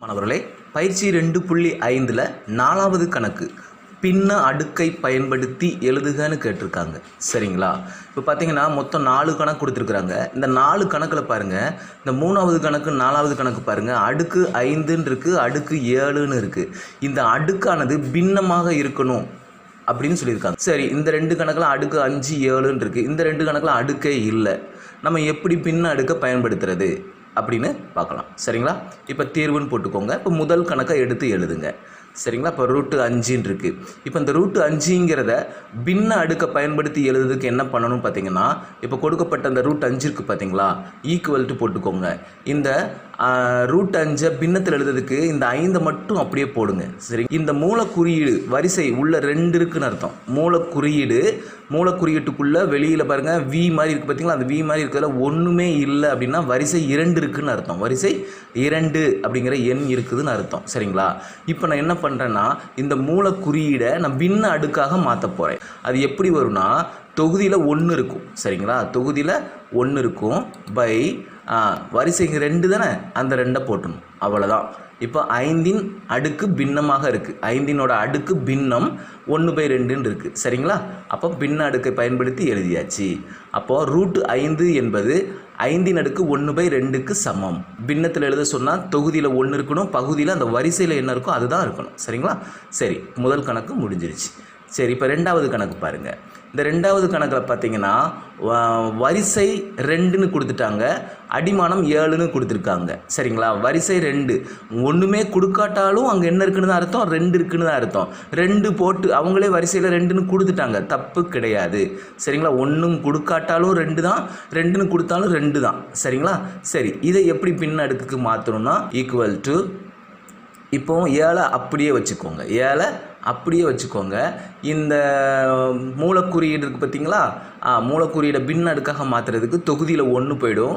மாணவர்களே, பயிற்சி 2.5ல் 4வது கணக்கு பின்ன அடுக்கை பயன்படுத்தி எழுதுகன்னு கேட்டிருக்காங்க. சரிங்களா? இப்போ பார்த்தீங்கன்னா மொத்தம் 4 கணக்கு கொடுத்துருக்குறாங்க. இந்த 4 கணக்கில் பாருங்கள், இந்த 3வது கணக்கு 4வது கணக்கு பாருங்கள், அடுக்கு 5ன்னு இருக்குது, அடுக்கு 7ன்னு இருக்குது. இந்த அடுக்கானது பின்னமாக இருக்கணும் அப்படின்னு சொல்லியிருக்காங்க. சரி, இந்த 2 கணக்கில் அடுக்கு 5 7ன்னு இருக்குது, இந்த 2 கணக்கில் அடுக்கே இல்லை. நம்ம எப்படி பின்ன அடுக்கை பயன்படுத்துறது அப்படின்னு பார்க்கலாம். சரிங்களா? இப்போ தீர்வுன்னு போட்டுக்கோங்க. இப்போ முதல் கணக்கை எடுத்து எழுதுங்க. சரிங்களா? இப்போ √5 இருக்குது. இப்போ இந்த √5ங்கிறத பின்ன அடுக்கை பயன்படுத்தி எழுதுறதுக்கு என்ன பண்ணணும் பார்த்தீங்கன்னா, இப்போ கொடுக்கப்பட்ட அந்த √5 இருக்குது பார்த்தீங்களா, ஈக்குவல் டு போட்டுக்கோங்க. இந்த √5 பின்னத்தில் எழுதுறதுக்கு இந்த 5 மட்டும் அப்படியே போடுங்க. சரி, இந்த மூலக்குறியீடு வரிசை உள்ள 2 இருக்குன்னு அர்த்தம். மூலக்குறியீட்டுக்குள்ளே வெளியில் பாருங்கள் V மாதிரி இருக்குது பார்த்தீங்களா, அந்த V மாதிரி இருக்கிறதுல ஒன்றுமே இல்லை அப்படின்னா வரிசை 2 இருக்குதுன்னு அர்த்தம். வரிசை 2 அப்படிங்கிற எண் இருக்குதுன்னு அர்த்தம். சரிங்களா? இப்போ நான் என்ன பண்ணுறேன்னா, இந்த மூலக்குறியீடை நான் பின்ன அடுக்காக மாற்ற போகிறேன். அது எப்படி வரும்னா, தொகுதியில் 1 இருக்கும். சரிங்களா? தொகுதியில் 1 இருக்கும் பை வரிசைக்கு 2 தானே, அந்த 2 போட்டணும். அவ்வளோதான். இப்போ 5ன் அடுக்கு பின்னமாக இருக்குது. 5னோட அடுக்கு பின்னம் 1/2ன்னு இருக்குது. சரிங்களா? அப்போ பின்ன அடுக்கை பயன்படுத்தி எழுதியாச்சு. அப்போது √5 என்பது 5ன் அடுக்கு 1/2க்கு சமம். பின்னத்தில் எழுத சொன்னால் தொகுதியில் 1 இருக்கணும், பகுதியில் அந்த வரிசையில் என்ன இருக்கோ அதுதான் இருக்கணும். சரிங்களா? சரி, முதல் கணக்கு முடிஞ்சிருச்சு. சரி, இப்போ 2வது கணக்கு பாருங்கள். இந்த 2வது கணக்கில் பார்த்தீங்கன்னா வரிசை 2ன்னு கொடுத்துட்டாங்க, அடிமானம் 7ன்னு கொடுத்துருக்காங்க. சரிங்களா? வரிசை 2 ஒன்றுமே கொடுக்காட்டாலும் அங்கே என்ன இருக்குன்னு தான் அர்த்தம், 2 இருக்குன்னு தான் அர்த்தம். 2 போட்டு அவங்களே வரிசையில் 2ன்னு கொடுத்துட்டாங்க, தப்பு கிடையாது. சரிங்களா? ஒன்றும் கொடுக்காட்டாலும் 2 தான், 2ன்னு கொடுத்தாலும் 2 தான். சரிங்களா? சரி, இதை எப்படி பின்ன அடுக்குக்கு மாற்றணும்னா, ஈக்குவல் டு இப்போ 7 அப்படியே வச்சுக்கோங்க. 7 அப்படியே வச்சுக்கோங்க. இந்த மூலக்குறியீடு இருக்குது பார்த்தீங்களா, மூலக்குறியீடை பின்ன அடுக்காக மாற்றுறதுக்கு தொகுதியில் 1 போயிடும்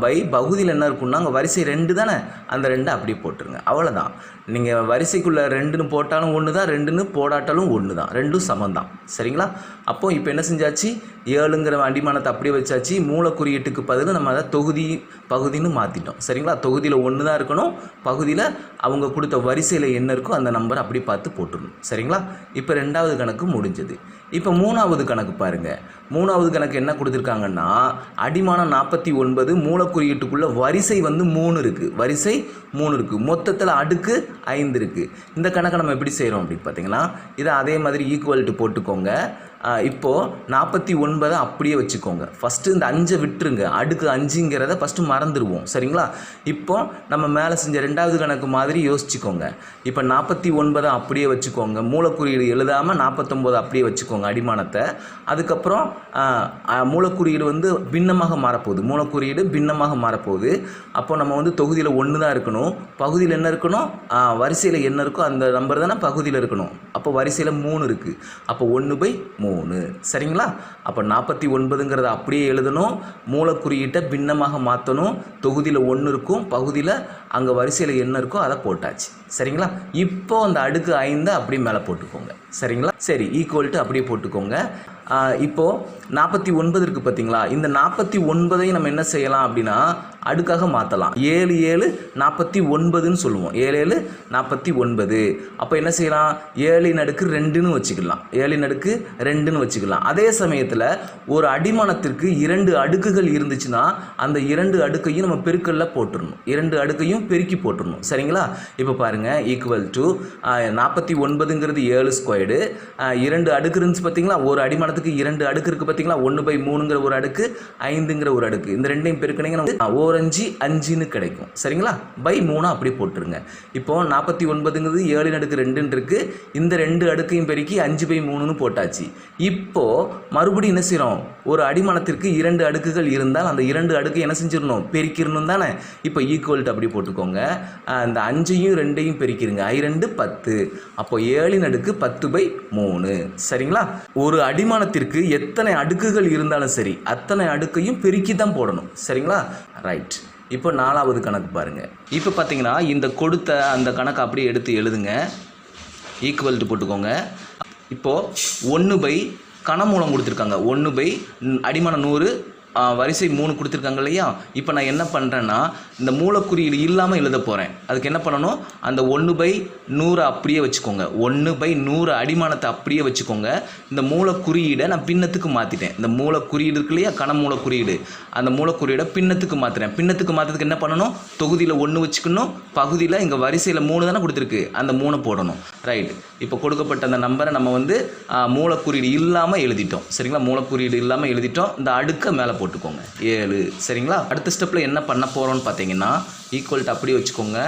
பை பகுதியில் என்ன இருக்குன்னா, அங்கே வரிசை 2 தானே, அந்த 2 அப்படியே போட்டுருங்க. அவ்வளோதான். நீங்கள் வரிசைக்குள்ளே 2ன்னு போட்டாலும் 1 தான், 2ன்னு போடாட்டாலும் 1 தான், 2ம் சமம் தான். சரிங்களா? அப்போது இப்போ என்ன செஞ்சாச்சு, 7ங்கிற அடிமானத்தை அப்படியே வச்சாச்சு. மூலக்குறியீட்டுக்கு பதில் நம்ம அதை தொகுதி பகுதின்னு மாற்றிட்டோம். சரிங்களா? தொகுதியில் 1 தான் இருக்கணும், பகுதியில் அவங்க கொடுத்த வரிசையில் என்ன இருக்கோ அந்த நம்பர் அப்படி பார்த்து போட்டுடணும். சரிங்களா? இப்போ 2வது கணக்கு முடிஞ்சது. இப்போ 3வது கணக்கு பாருங்கள். 3வது கணக்கு என்ன கொடுத்துருக்காங்கன்னா, அடிமானம் 49, மூலக்குறியீட்டுக்குள்ளே வரிசை 3 இருக்குது. வரிசை 3 இருக்குது, மொத்தத்தில் அடுக்கு 5 இருக்குது. இந்த கணக்கை நம்ம எப்படி செய்கிறோம் அப்படின்னு பார்த்தீங்கன்னா, இதை அதே மாதிரி ஈக்குவல் டு போட்டுக்கோங்க. இப்போது 49 அப்படியே வச்சுக்கோங்க. ஃபஸ்ட்டு இந்த 5 விட்டுருங்க, அடுக்கு 5ங்கிறத ஃபஸ்ட்டு மறந்துடுவோம். சரிங்களா? இப்போ நம்ம மேலே செஞ்ச 2வது கணக்கு மாதிரி யோசிச்சுக்கோங்க. இப்போ 49 அப்படியே வச்சுக்கோங்க, மூலக்குறியீடு எழுதாமல் 49 அப்படியே வச்சுக்கோங்க அடிமானத்தை. அதுக்கப்புறம் மூலக்குறியீடு பின்னமாக மாறப்போகுது, மூலக்குறியீடு பின்னமாக மாறப்போகுது. அப்போ நம்ம தொகுதியில் 1 தான் இருக்கணும், பகுதியில் என்ன இருக்கணும், வரிசையில் என்ன இருக்கோ அந்த நம்பர் தானே பகுதியில் இருக்கணும். அப்போ வரிசையில் 3 இருக்குது, அப்போ 1/3. சரிங்களா? அப்போ 49ங்கிறத அப்படியே எழுதணும், மூலக்குறியீட்டை பின்னமாக மாற்றணும், தொகுதியில் 1 இருக்கும், பகுதியில் அங்கே வரிசையில் என்ன இருக்கோ அதை போட்டாச்சு. சரிங்களா? இப்போ அந்த அடுக்கு 5 அப்படியே மேலே போட்டுக்கோங்க. சரிங்களா? சரி, ஈக்குவல் டு அப்படியே போட்டுக்கோங்க. இப்போது 49 இருக்குது பார்த்தீங்களா, இந்த 49ஐயும் நம்ம என்ன செய்யலாம் அப்படின்னா அடுக்காக மாற்றலாம். 7 7 49ன்னு சொல்லுவோம். 7 7 49. அப்போ என்ன செய்யலாம், 7ன் அடுக்கு 2ன்னு வச்சுக்கலாம், 7ன் அடுக்கு 2ன்னு வச்சுக்கலாம். அதே சமயத்தில் ஒரு அடிமானத்திற்கு 2 அடுக்குகள் இருந்துச்சுன்னா அந்த 2 அடுக்கையும் நம்ம பெருக்கல்ல போட்டுடணும், 2 அடுக்கையும் பெருக்கி போட்டுடணும். சரிங்களா? இப்போ பாருங்கள், ஈக்குவல் டு 49ங்கிறது 7 ஸ்கொயர்டு, 2 அடுக்கு இருந்துச்சு பார்த்தீங்களா, ஒரு அடிமானத்துக்கு 2 அடுக்கு இருக்குது பார்த்தீங்களா, 1/3ங்கிற ஒரு அடுக்கு, 5ங்கிற ஒரு அடுக்கு, இந்த 2ஐயும் பெருக்கினீங்கன்னா 5 5ன்னு கிடைக்கும். சரிங்களா? பை 3 அப்படி போட்டுருங்க. இப்போ 49ங்கிறது 7ன் அடுக்கு 2ன்னு இருக்குது, இந்த 2 அடுக்கையும் பெருக்கி 5/3ன்னு போட்டாச்சு. இப்போது மறுபடியும் என்ன செய்கிறோம், ஒரு அடிமானத்திற்கு 2 அடுக்குகள் இருந்தால் அந்த 2 அடுக்கு என்ன செஞ்சிடணும், பெருக்கிடணும் தானே. இப்போ ஈக்குவல் டு அப்படி போட்டுக்கோங்க. இந்த 5ஐயும் 2ஐயும் பெருக்கிடுங்க, 2 10. அப்போ 7ன் அடுக்கு 10/3. சரிங்களா? ஒரு அடிமானத்திற்கு எத்தனை அடுக்குகள் இருந்தாலும் சரி அத்தனை அடுக்கையும் பெருக்கி தான் போடணும். சரிங்களா? ரைட். இப்போ 4வது கணக்கு பாருங்கள். இப்போ பார்த்தீங்கன்னா இந்த கொடுத்த அந்த கணக்கு அப்படியே எடுத்து எழுதுங்க, ஈக்குவல் டு போட்டுக்கோங்க. இப்போது 1/, கனமூலம் கொடுத்துருக்காங்க, 1/, அடிமானம் 100, வரிசை 3 கொடுத்துருக்காங்க இல்லையா? இப்போ நான் என்ன பண்ணுறேன்னா இந்த மூலக்குறியீடு இல்லாமல் எழுத போகிறேன். அதுக்கு என்ன பண்ணணும், அந்த 1/100 அப்படியே வச்சுக்கோங்க. 1/100 அடிமானத்தை அப்படியே வச்சுக்கோங்க. இந்த மூலக்குறியீடை நான் பின்னத்துக்கு மாற்றிட்டேன். இந்த மூலக்குறியீடு இருக்கு இல்லையா, கன மூலக்குறியீடு, அந்த மூலக்குறியீடை பின்னத்துக்கு மாற்றுறேன். பின்னத்துக்கு மாற்றுறதுக்கு என்ன பண்ணணும், தொகுதியில் 1 வச்சுக்கணும், பகுதியில் இங்கே வரிசையில் 3 தானே கொடுத்துருக்கு, அந்த 3 போடணும். ரைட். இப்போ கொடுக்கப்பட்ட அந்த நம்பரை நம்ம வந்து மூலக்குறியீடு இல்லாமல் எழுதிட்டோம். சரிங்களா? மூலக்குறியீடு இல்லாமல் எழுதிட்டோம். இந்த அடுக்கை மேலே போட்டுக்கோங்க 7. சரிங்களா? அடுத்த ஸ்டெப்பில் என்ன பண்ண போகிறோம்னு பார்த்தீங்கன்னா ஈக்குவல்ட்டு அப்படியே வச்சுக்கோங்க.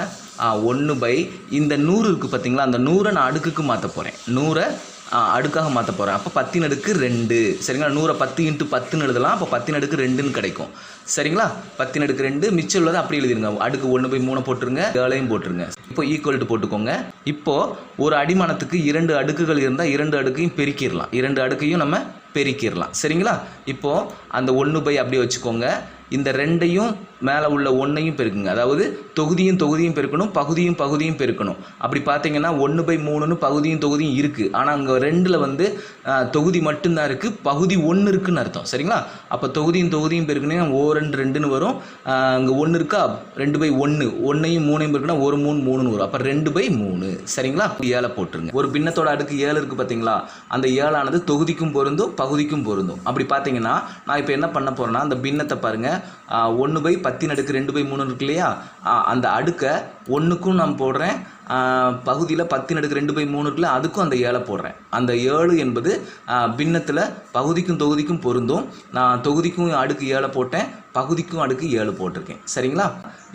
1/, இந்த 100 இருக்குது பார்த்தீங்களா, அந்த 100 நான் அடுக்குக்கு மாற்ற போகிறேன். 100 அடுக்காக மாற்ற போகிறேன். அப்போ 10^2. சரிங்களா? 100 10 × 10ன்னு எழுதலாம். அப்போ 10^2ன்னு கிடைக்கும். சரிங்களா? 10^2 மிச்சம் உள்ளதை அப்படி எழுதிருங்க. அடுக்கு 1/3 போட்டுருங்க, 7ஐயும் போட்டுருங்க. இப்போ ஈக்குவல்ட்டு போட்டுக்கோங்க. இப்போது ஒரு அடிமானத்துக்கு 2 அடுக்குகள் இருந்தால் 2 அடுக்கையும் பெருக்கிடலாம். 2 அடுக்கையும் நம்ம பெருக்கிடலாம். சரிங்களா? இப்போது அந்த 1/, அப்படியே வச்சுக்கோங்க. இந்த 2ஐயும் மேலே உள்ள 1ஐயும் பெருக்குங்க. அதாவது தொகுதியும் பெருக்கணும், பகுதியும் பெருக்கணும். அப்படி பார்த்தீங்கன்னா 1/3ன்னு பகுதியும் இருக்குது. ஆனால் அங்கே 2ல் வந்து தொகுதி மட்டும்தான் இருக்குது, பகுதி 1 இருக்குதுன்னு அர்த்தம். சரிங்களா? அப்போ தொகுதியும் பெருக்கணும், 2 2ன்னு வரும். அங்கே 1 இருக்கா, 2/1, 1ஐயும் 3ஐயும் பெருக்குனா 1 3 3ன்னு வரும். அப்போ 2/3. சரிங்களா? 7 போட்டுருங்க. ஒரு பின்னத்தோட அடுக்கு 7 இருக்குது பார்த்தீங்களா, அந்த 7ஆனது தொகுதிக்கும் பொருந்தும், பகுதிக்கும் பொருந்தும். அப்படி பார்த்தீங்கன்னா நான் இப்போ என்ன பண்ண போகிறேன்னா அந்த பின்னத்தை பாருங்கள். 1/10^2/3 இருக்கு இல்லையா, அந்த அடுக்கை 1க்கும் நான் போடுறேன், பகுதியில் 10^2/3 இருக்குல்ல, அதுக்கும் அந்த 7 போடுறேன். அந்த 7 என்பது பின்னத்தில் பகுதிக்கும் தொகுதிக்கும் பொருந்தும். நான் தொகுதிக்கும் அடுக்கு 7 போட்டேன், பகுதிக்கும் அடுக்கு 7 போட்டிருக்கேன். சரிங்களா?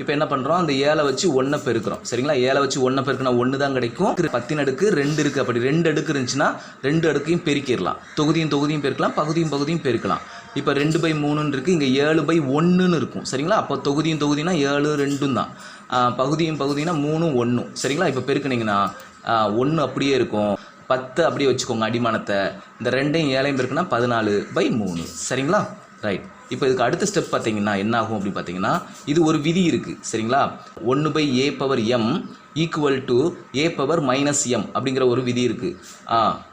இப்போ என்ன பண்ணுறோம், அந்த 7 வச்சு 1 பெருக்கிறோம். சரிங்களா? 7 வச்சு 1 பெருக்கினா 1 தான் கிடைக்கும். 10^2 இருக்குது. அப்படி 2 அடுக்கு இருந்துச்சுன்னா 2 அடுக்கையும் பெருக்கிடலாம். தொகுதியும் பெருக்கலாம், பகுதியும் பெருக்கலாம். இப்போ 2/3 இருக்குது, இங்கே 7/1ன்னு இருக்கும். சரிங்களா? அப்போ தொகுதினா 7 2ம் தான், பகுதினா 3 1. சரிங்களா? இப்போ பெருக்குனிங்கன்னா 1 அப்படியே இருக்கும். 10 அப்படியே வச்சுக்கோங்க அடிமானத்தை. இந்த 2ஐயும் 7ஐயும் பெருக்குனா 14/3. சரிங்களா? ரைட். இப்போ இதுக்கு அடுத்த ஸ்டெப் பார்த்தீங்கன்னா என்ன ஆகும் அப்படின்னு பார்த்தீங்கன்னா, இது ஒரு விதி இருக்குது. சரிங்களா? 1/a⁻m = a⁻−m அப்படிங்கிற ஒரு விதி இருக்குது.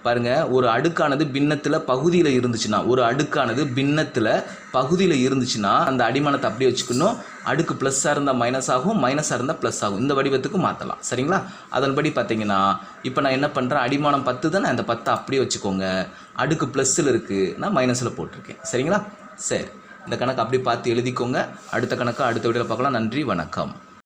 பாருங்கள், ஒரு அடுக்கானது பின்னத்தில் பகுதியில் இருந்துச்சுன்னா, அந்த அடிமானத்தை அப்படியே வச்சுக்கணும். அடுக்கு ப்ளஸ்ஸாக இருந்தால் மைனஸ் ஆகும், மைனஸாக இருந்தால் ப்ளஸ் ஆகும். இந்த வடிவத்துக்கு மாற்றலாம். சரிங்களா? அதன்படி பார்த்தீங்கன்னா இப்போ நான் என்ன பண்ணுறேன், அடிமானம் 10 தானே, அந்த 10 அப்படியே வச்சுக்கோங்க. அடுக்கு ப்ளஸ்ஸில் இருக்குது, நான் மைனஸில் போட்டிருக்கேன். சரிங்களா? சரி, இந்த கணக்கு அப்படி பார்த்து எழுதிக்கோங்க. அடுத்த கணக்கு அடுத்த வீடியோவில் பார்க்கலாம். நன்றி, வணக்கம்.